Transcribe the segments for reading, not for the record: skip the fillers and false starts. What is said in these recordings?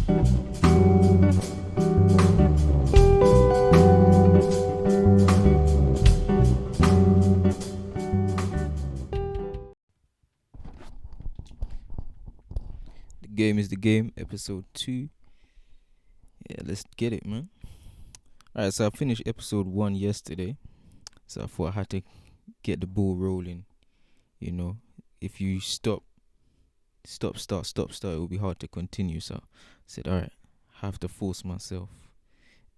The game is the game, episode 2. Yeah, let's get it, man. Alright, so I finished episode 1 yesterday. So I thought I had to get the ball rolling. You know, if you start, it will be hard to continue. So I said, alright, I have to force myself.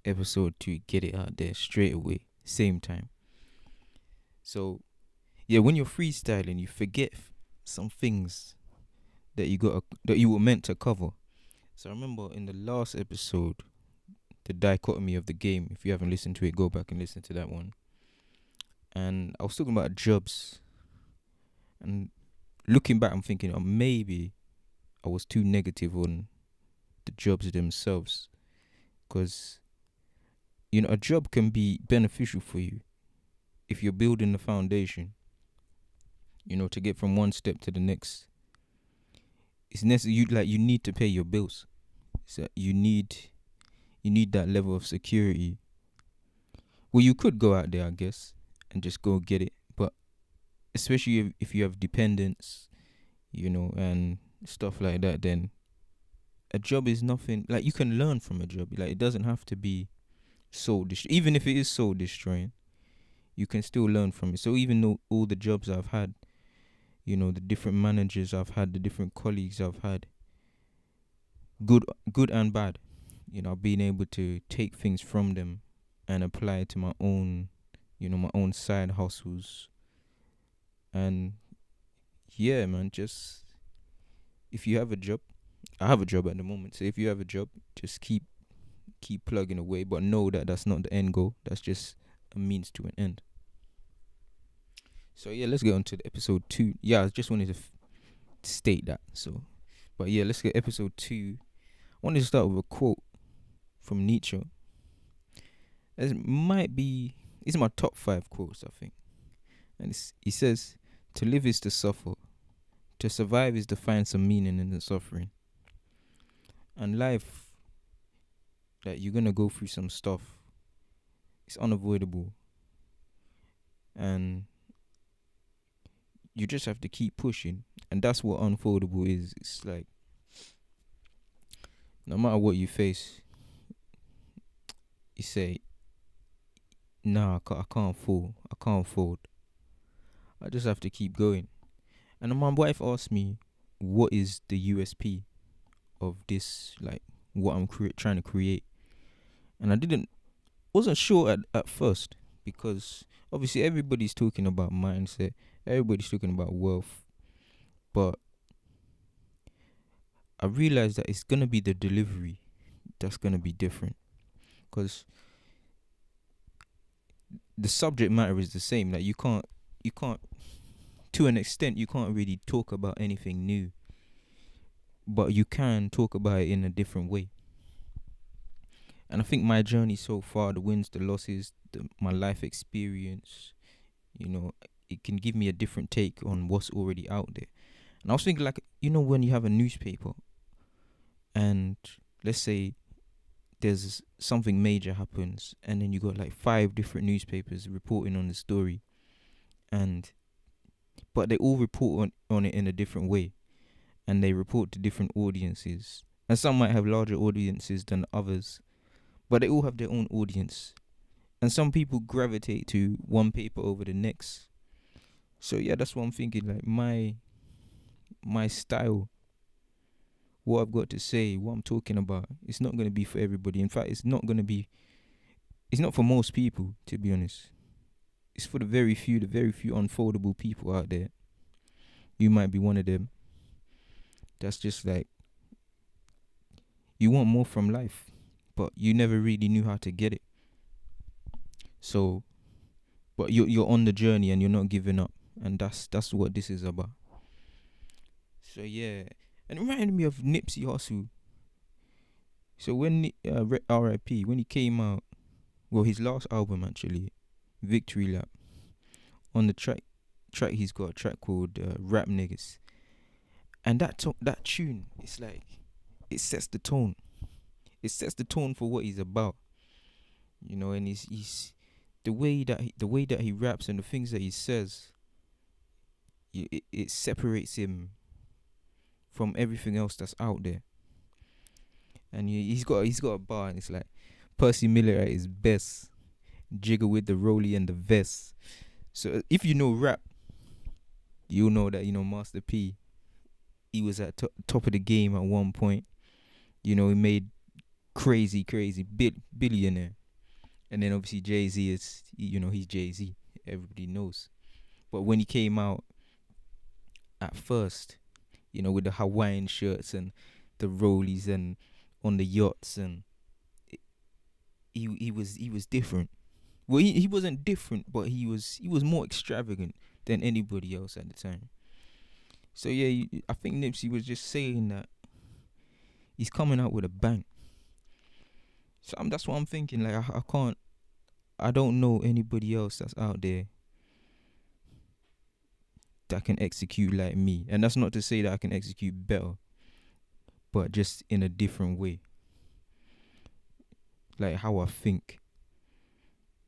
Episode 2, get it out there straight away, same time. So, yeah, when you're freestyling, you forget some things that you were meant to cover. So I remember in the last episode, the dichotomy of the game. If you haven't listened to it, go back and listen to that one. And I was talking about jobs. And looking back, I'm thinking, oh, maybe I was too negative on the jobs themselves. Because, a job can be beneficial for you if you're building the foundation, to get from one step to the next. It's necessary. You need to pay your bills. So you need that level of security. Well, you could go out there, I guess, and just go get it. But especially if you have dependents, and stuff like that, then a job is nothing. Like, you can learn from a job. Like, it doesn't have to be even if it is soul destroying, you can still learn from it. So even though all the jobs I've had, the different managers I've had, the different colleagues I've had, good and bad, I've been able to take things from them and apply it to my own, my own side hustles. And yeah, man, just if you have a job, I have a job at the moment. So if you have a job, just keep plugging away, but know that that's not the end goal. That's just a means to an end. So yeah, let's get on to the episode 2. Yeah, I just wanted to state that. So, but yeah, let's get episode 2. I wanted to start with a quote from Nietzsche. It's my top 5 quotes, I think. And he says, "To live is to suffer. To survive is to find some meaning in the suffering." And life, that you're gonna go through some stuff. It's unavoidable. And you just have to keep pushing. And that's what Unfoldable is. It's like, no matter what you face, you say, nah, I can't fall. I can't fold. I just have to keep going. And my wife asked me, what is the USP of this, like, what I'm trying to create? And I wasn't sure at first, because obviously everybody's talking about mindset, everybody's talking about wealth, but I realized that it's gonna be the delivery that's gonna be different, because the subject matter is the same. Like, you can't to an extent, you can't really talk about anything new, but you can talk about it in a different way. And I think my journey so far, the wins, the losses, my life experience, it can give me a different take on what's already out there. And I was thinking, like, when you have a newspaper and let's say there's something major happens, and then you got like 5 different newspapers reporting on the story, but they all report on it in a different way, and they report to different audiences. And some might have larger audiences than others, but they all have their own audience. And some people gravitate to one paper over the next. So yeah, that's what I'm thinking. Like, my style, what I've got to say, what I'm talking about, it's not going to be for everybody. In fact, it's not for most people, to be honest. It's for the very few unfoldable people out there. You might be one of them. That's just like, you want more from life, but you never really knew how to get it. So, but you're on the journey and you're not giving up, and that's what this is about. So yeah, and it reminded me of Nipsey Hussle. So when R.I.P. when he came out, well, his last album actually, Victory Lap, on the track he's got a track called Rap Niggas, and that tune, it's like, it sets the tone. it sets the tone for what he's about. And he's the way that he raps and the things that he says, it separates him from everything else that's out there. And he's got a bar, and it's like Percy Miller at his best, jiggle with the rollie and the vest. So if you know rap, you'll know that Master P. He was at top of the game at one point. He made crazy billionaire. And then obviously Jay-Z is, he's Jay-Z. Everybody knows. But when he came out at first, with the Hawaiian shirts and the rollies and on the yachts, and he was different. Well, he wasn't different, but he was more extravagant than anybody else at the time. So yeah, I think Nipsey was just saying that he's coming out with a bang. So that's what I'm thinking. Like I don't know anybody else that's out there that can execute like me. And that's not to say that I can execute better, but just in a different way. Like how I think.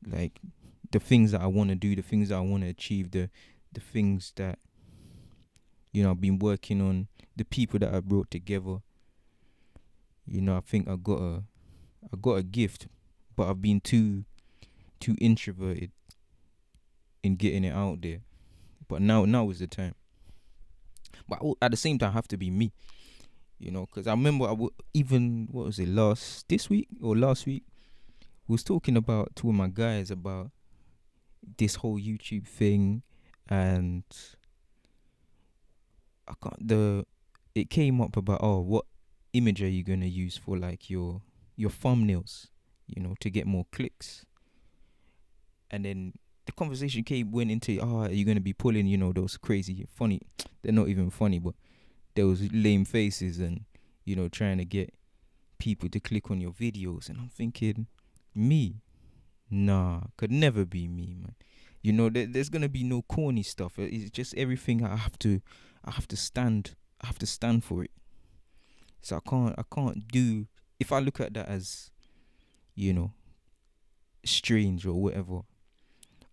Like the things that I want to do, the things that I want to achieve, the things that I've been working on, the people that I brought together. I think I got a gift, but I've been too introverted in getting it out there. But now is the time. But at the same time, I have to be me, because I remember even what was it last week, we was talking about two of my guys about this whole YouTube thing, and it came up about, what image are you gonna use for like your thumbnails, to get more clicks. And then the conversation went into, are you gonna be pulling, those crazy funny, they're not even funny, but those lame faces, and trying to get people to click on your videos. And I'm thinking, me, nah, could never be me, man. There's gonna be no corny stuff. It's just everything I have to stand for it. So I can't do, if I look at that as, strange or whatever,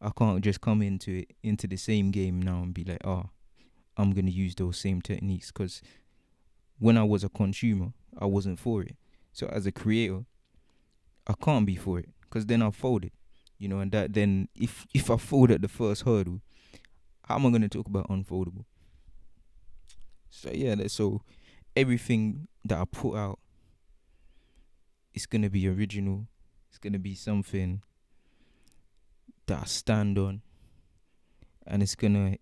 I can't just come into the same game now and be like, I'm gonna use those same techniques, because when I was a consumer, I wasn't for it. So as a creator, I can't be for it, because then I'll fold it, and that then if I fold at the first hurdle, how am I gonna talk about Unfoldable? So yeah, so everything that I put out, it's gonna be original. It's gonna be something that I stand on, and it's gonna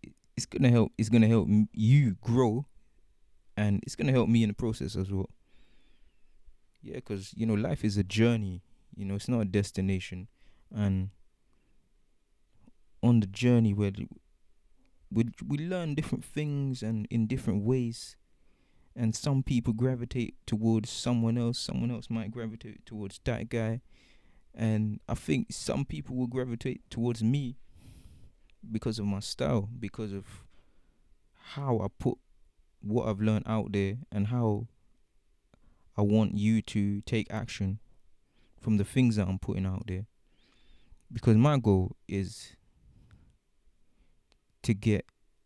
help you grow, and it's gonna help me in the process as well. Yeah, because life is a journey. It's not a destination, and on the journey where we learn different things and in different ways. And some people gravitate towards someone else might gravitate towards that guy, and I think some people will gravitate towards me because of my style, because of how I put what I've learned out there, and how I want you to take action from the things that I'm putting out there. Because my goal is to get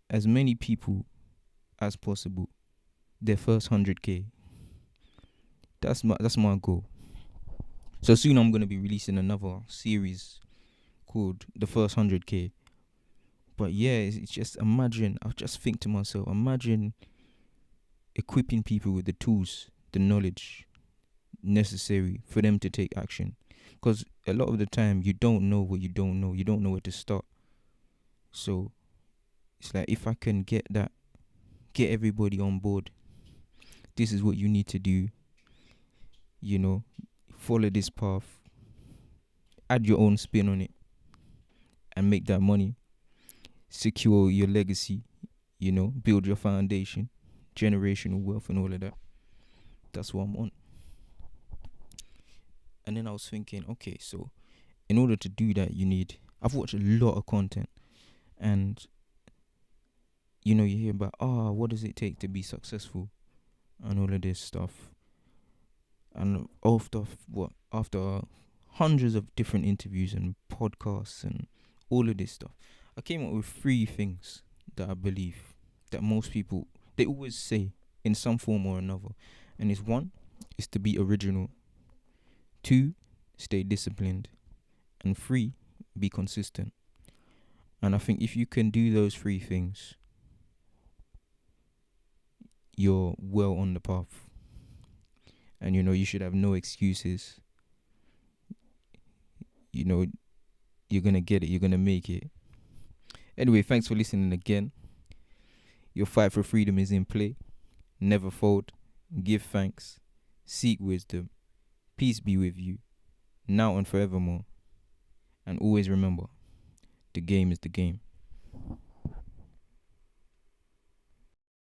as many people as possible their first 100K. That's my goal. So soon I'm gonna be releasing another series called The First 100K. But yeah, it's just imagine. I just think to myself, imagine equipping people with the tools, the knowledge necessary for them to take action. Because a lot of the time, you don't know what you don't know. You don't know where to start. So it's like, if I can get everybody on board, this is what you need to do. Follow this path, add your own spin on it, and make that money. Secure your legacy, build your foundation, generational wealth, and all of that. That's what I'm on. And then I was thinking, okay, so in order to do that, I've watched a lot of content, and you hear about, what does it take to be successful, and all of this stuff. And after hundreds of different interviews and podcasts and all of this stuff, I came up with 3 things that I believe that most people, they always say in some form or another. And it's 1 is to be original, 2 stay disciplined, and 3 be consistent. And I think if you can do those 3 things, you're well on the path. And you should have no excuses. You're gonna get it, you're gonna make it. Anyway, thanks for listening again. Your fight for freedom is in play. Never fold. Give thanks. Seek wisdom. Peace be with you, now and forevermore. And always remember, the game is the game.